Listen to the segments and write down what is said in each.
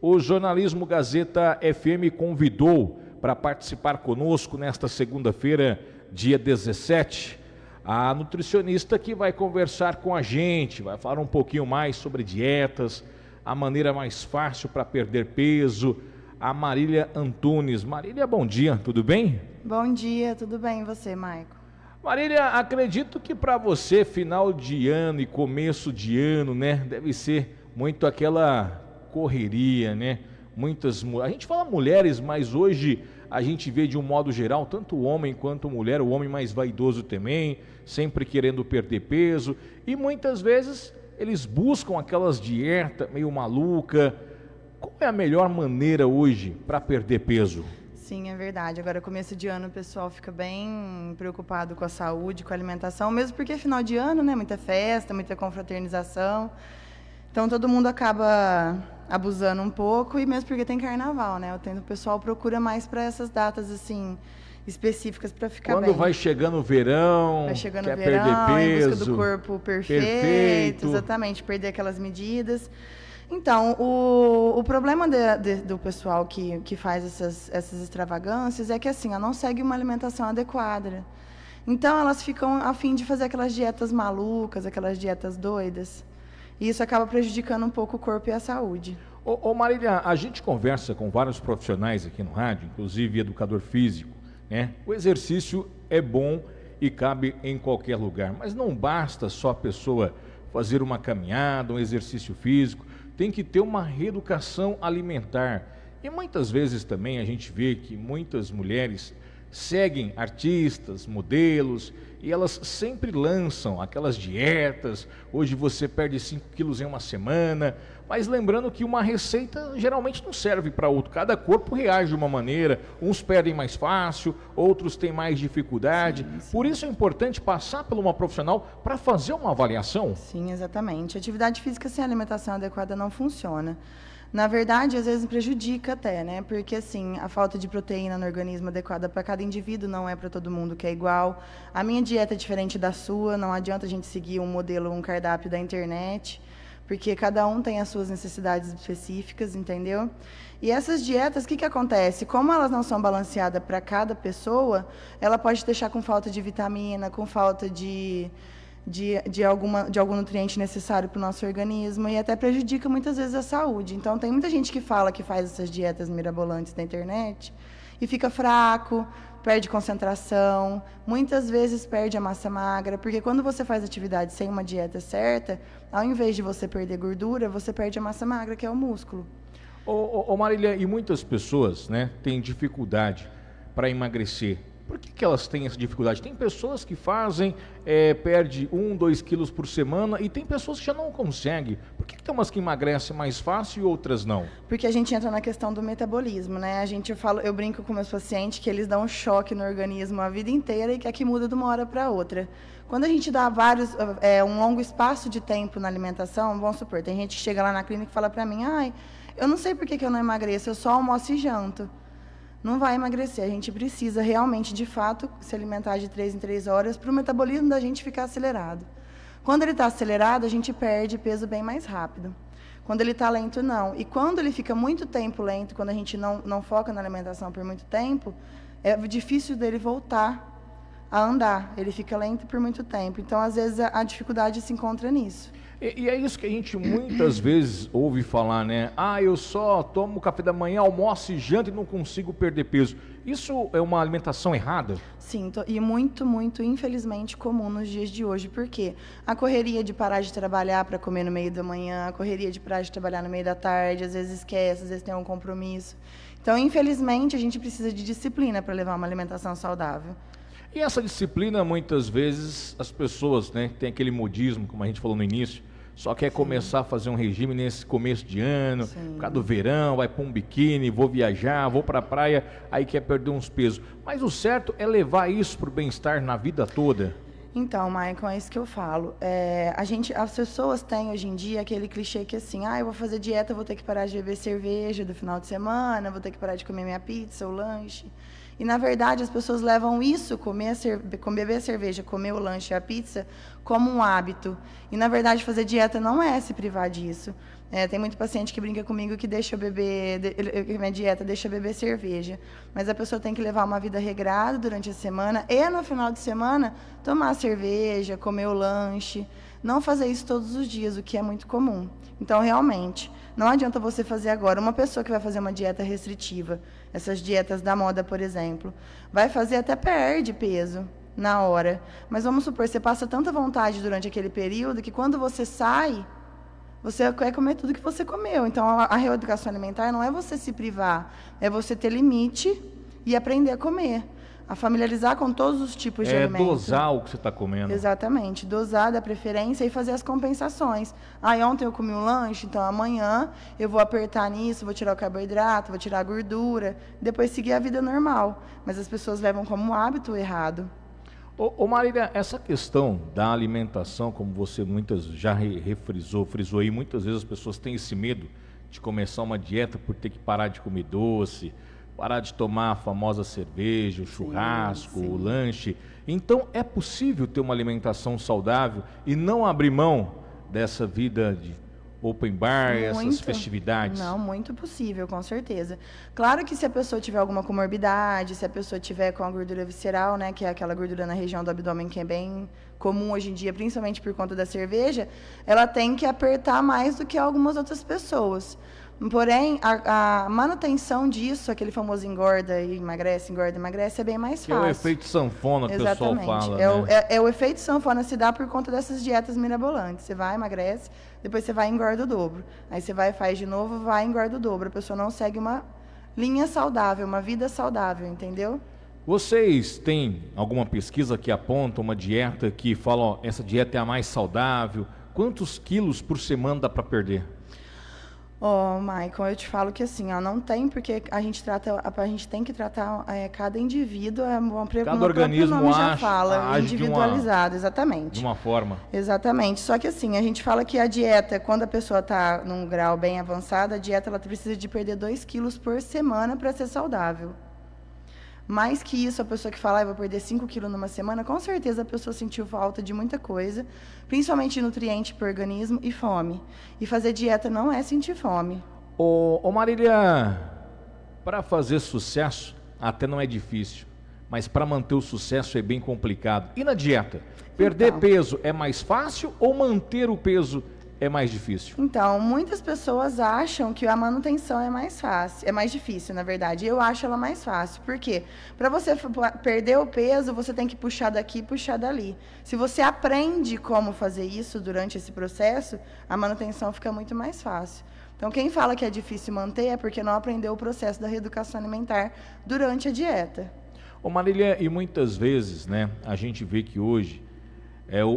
o Jornalismo Gazeta FM convidou para participar conosco nesta segunda-feira, dia 17, a nutricionista que vai conversar com a gente, vai falar um pouquinho mais sobre dietas, a maneira mais fácil para perder peso, a Marília Antunes. Marília, bom dia, tudo bem? Bom dia, tudo bem e você, Maico? Marília, acredito que para você, final de ano e começo de ano, né, deve ser muito aquela correria, né? A gente fala mulheres, mas hoje a gente vê de um modo geral, tanto o homem quanto a mulher, o homem mais vaidoso também, sempre querendo perder peso, e muitas vezes eles buscam aquelas dietas meio maluca. Qual é a melhor maneira hoje para perder peso? Sim, é verdade. Agora, começo de ano, o pessoal fica bem preocupado com a saúde, com a alimentação, mesmo porque é final de ano, né? Muita festa, muita confraternização. Então, todo mundo acaba abusando um pouco, e mesmo porque tem carnaval, né? O pessoal procura mais para essas datas, assim, específicas para ficar bem. Quando vai chegando o verão, quer perder peso, em busca do corpo perfeito, exatamente, perder aquelas medidas. Então, o problema do pessoal que faz essas extravagâncias é que, assim, ela não segue uma alimentação adequada. Então, elas ficam a fim de fazer aquelas dietas malucas, aquelas dietas doidas. E isso acaba prejudicando um pouco o corpo e a saúde. Ô Marília, a gente conversa com vários profissionais aqui no rádio, inclusive educador físico, né? O exercício é bom e cabe em qualquer lugar, mas não basta só a pessoa fazer uma caminhada, um exercício físico, tem que ter uma reeducação alimentar. E muitas vezes também a gente vê que muitas mulheres seguem artistas, modelos, e elas sempre lançam aquelas dietas. Hoje você perde 5 quilos em uma semana, mas lembrando que uma receita geralmente não serve para outro. Cada corpo reage de uma maneira, uns perdem mais fácil, outros têm mais dificuldade. Sim. Por isso é importante passar por uma profissional para fazer uma avaliação. Sim, exatamente. Atividade física sem alimentação adequada não funciona. Na verdade, às vezes prejudica até, né? Porque, assim, a falta de proteína no organismo adequada para cada indivíduo não é para todo mundo que é igual. A minha dieta é diferente da sua, não adianta a gente seguir um modelo, um cardápio da internet, porque cada um tem as suas necessidades específicas, entendeu? E essas dietas, o que acontece? Como elas não são balanceadas para cada pessoa, ela pode deixar com falta de vitamina, com falta de algum nutriente necessário para o nosso organismo, e até prejudica muitas vezes a saúde. Então, tem muita gente que fala que faz essas dietas mirabolantes da internet e fica fraco, perde concentração, muitas vezes perde a massa magra, porque quando você faz atividade sem uma dieta certa, ao invés de você perder gordura, você perde a massa magra, que é o músculo. Ô Marília, e muitas pessoas, né, têm dificuldade para emagrecer. Por que elas têm essa dificuldade? Tem pessoas que fazem, perde 1, 2 quilos por semana, e tem pessoas que já não conseguem. Por que tem umas que emagrecem mais fácil e outras não? Porque a gente entra na questão do metabolismo, né? Eu brinco com meus pacientes que eles dão um choque no organismo a vida inteira e que aqui muda de uma hora para outra. Quando a gente dá um longo espaço de tempo na alimentação, vamos supor, tem gente que chega lá na clínica e fala para mim, eu não sei por que eu não emagreço, eu só almoço e janto. Não vai emagrecer, a gente precisa realmente, de fato, se alimentar de 3 em 3 horas para o metabolismo da gente ficar acelerado. Quando ele está acelerado, a gente perde peso bem mais rápido. Quando ele está lento, não. E quando ele fica muito tempo lento, quando a gente não foca na alimentação por muito tempo, é difícil dele voltar a andar. Ele fica lento por muito tempo. Então, às vezes, a dificuldade se encontra nisso. E é isso que a gente muitas vezes ouve falar, né? Eu só tomo café da manhã, almoço e janta e não consigo perder peso. Isso é uma alimentação errada? Sim, e muito, muito, infelizmente, comum nos dias de hoje. Por quê? A correria de parar de trabalhar para comer no meio da manhã, a correria de parar de trabalhar no meio da tarde, às vezes esquece, às vezes tem um compromisso. Então, infelizmente, a gente precisa de disciplina para levar uma alimentação saudável. E essa disciplina, muitas vezes, as pessoas, né, tem aquele modismo, como a gente falou no início, só quer começar a fazer um regime nesse começo de ano, por causa do verão, vai para um biquíni, vou viajar, vou para a praia, aí quer perder uns pesos. Mas o certo é levar isso para o bem-estar na vida toda. Então, Maicon, é isso que eu falo. As pessoas têm hoje em dia aquele clichê que assim, eu vou fazer dieta, vou ter que parar de beber cerveja do final de semana, vou ter que parar de comer minha pizza, o lanche. E, na verdade, as pessoas levam isso, beber cerveja, comer o lanche e a pizza, como um hábito. E, na verdade, fazer dieta não é se privar disso. Tem muito paciente que brinca comigo que deixa eu beber, que minha dieta deixa eu beber cerveja. Mas a pessoa tem que levar uma vida regrada durante a semana e no final de semana tomar cerveja, comer o lanche. Não fazer isso todos os dias, o que é muito comum. Então, realmente, não adianta você fazer agora. Uma pessoa que vai fazer uma dieta restritiva, essas dietas da moda, por exemplo, vai fazer até perde peso na hora. Mas vamos supor, você passa tanta vontade durante aquele período que quando você sai, você quer comer tudo que você comeu. Então, a reeducação alimentar não é você se privar, é você ter limite e aprender a comer. A familiarizar com todos os tipos de alimentos. Dosar o que você está comendo. Exatamente. Dosar da preferência e fazer as compensações. Ontem eu comi um lanche, então amanhã eu vou apertar nisso, vou tirar o carboidrato, vou tirar a gordura, depois seguir a vida normal. Mas as pessoas levam como um hábito errado. Ô Marília, essa questão da alimentação, como você muitas já frisou aí, muitas vezes as pessoas têm esse medo de começar uma dieta por ter que parar de comer doce, parar de tomar a famosa cerveja, o churrasco, o lanche. Então, é possível ter uma alimentação saudável e não abrir mão dessa vida de open bar, essas festividades? Não, muito possível, com certeza. Claro que se a pessoa tiver alguma comorbidade, se a pessoa tiver com a gordura visceral, né, que é aquela gordura na região do abdômen que é bem comum hoje em dia, principalmente por conta da cerveja, ela tem que apertar mais do que algumas outras pessoas. Porém, a manutenção disso, aquele famoso engorda e emagrece, é bem mais fácil. Que é o efeito sanfona que o pessoal fala, é o efeito sanfona se dá por conta dessas dietas mirabolantes. Você vai, emagrece, depois você vai e engorda o dobro. Aí você vai, faz de novo, vai e engorda o dobro. A pessoa não segue uma linha saudável, uma vida saudável, entendeu? Vocês têm alguma pesquisa que aponta uma dieta que fala, ó, essa dieta é a mais saudável? Quantos quilos por semana dá para perder? Michael, eu te falo que assim, não tem, porque a gente tem que tratar cada indivíduo, cada organismo nome já fala, individualizado, exatamente. De uma forma. Exatamente. Só que assim, a gente fala que a dieta, quando a pessoa está num grau bem avançado, a dieta ela precisa de perder 2 quilos por semana para ser saudável. Mais que isso, a pessoa que fala, eu vou perder 5 quilos numa semana, com certeza a pessoa sentiu falta de muita coisa, principalmente nutriente para o organismo e fome. E fazer dieta não é sentir fome. Ô Marília, para fazer sucesso até não é difícil, mas para manter o sucesso é bem complicado. E na dieta? Perder peso é mais fácil ou manter o peso é mais difícil? Então, muitas pessoas acham que a manutenção é mais fácil, é mais difícil, na verdade. Eu acho ela mais fácil. Por quê? Para você perder o peso, você tem que puxar daqui e puxar dali. Se você aprende como fazer isso durante esse processo, a manutenção fica muito mais fácil. Então, quem fala que é difícil manter é porque não aprendeu o processo da reeducação alimentar durante a dieta. Ô Marília, e muitas vezes, né, a gente vê que hoje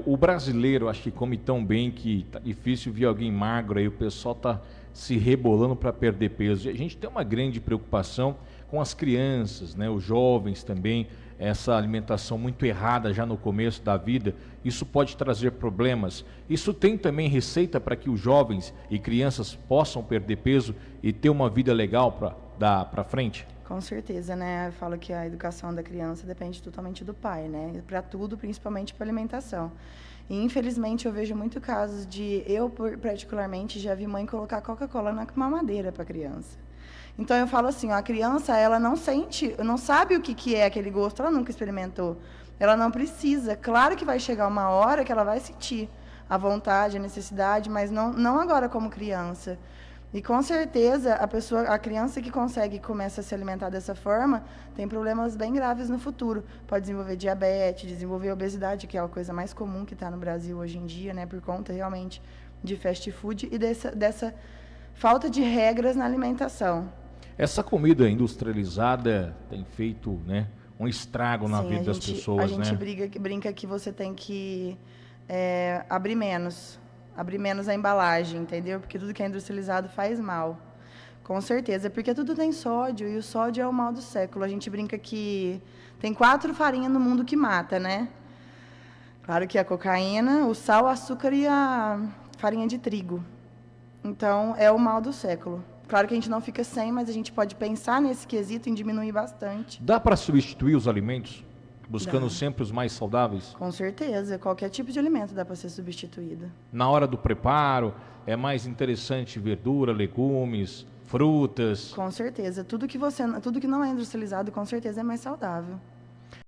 o brasileiro, acho que come tão bem que tá difícil ver alguém magro aí, o pessoal tá se rebolando para perder peso. E a gente tem uma grande preocupação com as crianças, né, os jovens também, essa alimentação muito errada já no começo da vida, isso pode trazer problemas. Isso tem também receita para que os jovens e crianças possam perder peso e ter uma vida legal para dar para frente? Com certeza, né? Eu falo que a educação da criança depende totalmente do pai, né? Para tudo, principalmente para alimentação. E, infelizmente, eu vejo muito casos de... Eu, particularmente, já vi mãe colocar Coca-Cola na mamadeira para a criança. Então, eu falo assim, a criança, ela não sente, não sabe o que é aquele gosto, ela nunca experimentou. Ela não precisa. Claro que vai chegar uma hora que ela vai sentir a vontade, a necessidade, mas não agora como criança. E com certeza a criança que consegue começa a se alimentar dessa forma tem problemas bem graves no futuro. Pode desenvolver diabetes, desenvolver obesidade, que é a coisa mais comum que está no Brasil hoje em dia, né, por conta realmente de fast food e dessa falta de regras na alimentação. Essa comida industrializada tem feito, né, um estrago na vida das pessoas, né? A gente brinca que você tem que abrir menos a embalagem, entendeu? Porque tudo que é industrializado faz mal. Com certeza, porque tudo tem sódio, e o sódio é o mal do século. A gente brinca que tem 4 farinhas no mundo que mata, né? Claro que a cocaína, o sal, o açúcar e a farinha de trigo. Então, é o mal do século. Claro que a gente não fica sem, mas a gente pode pensar nesse quesito em diminuir bastante. Dá para substituir os alimentos? buscando Dá. sempre os mais saudáveis? Com certeza, qualquer tipo de alimento dá para ser substituído. Na hora do preparo, é mais interessante verdura, legumes, frutas? Com certeza, tudo que não é industrializado, com certeza é mais saudável.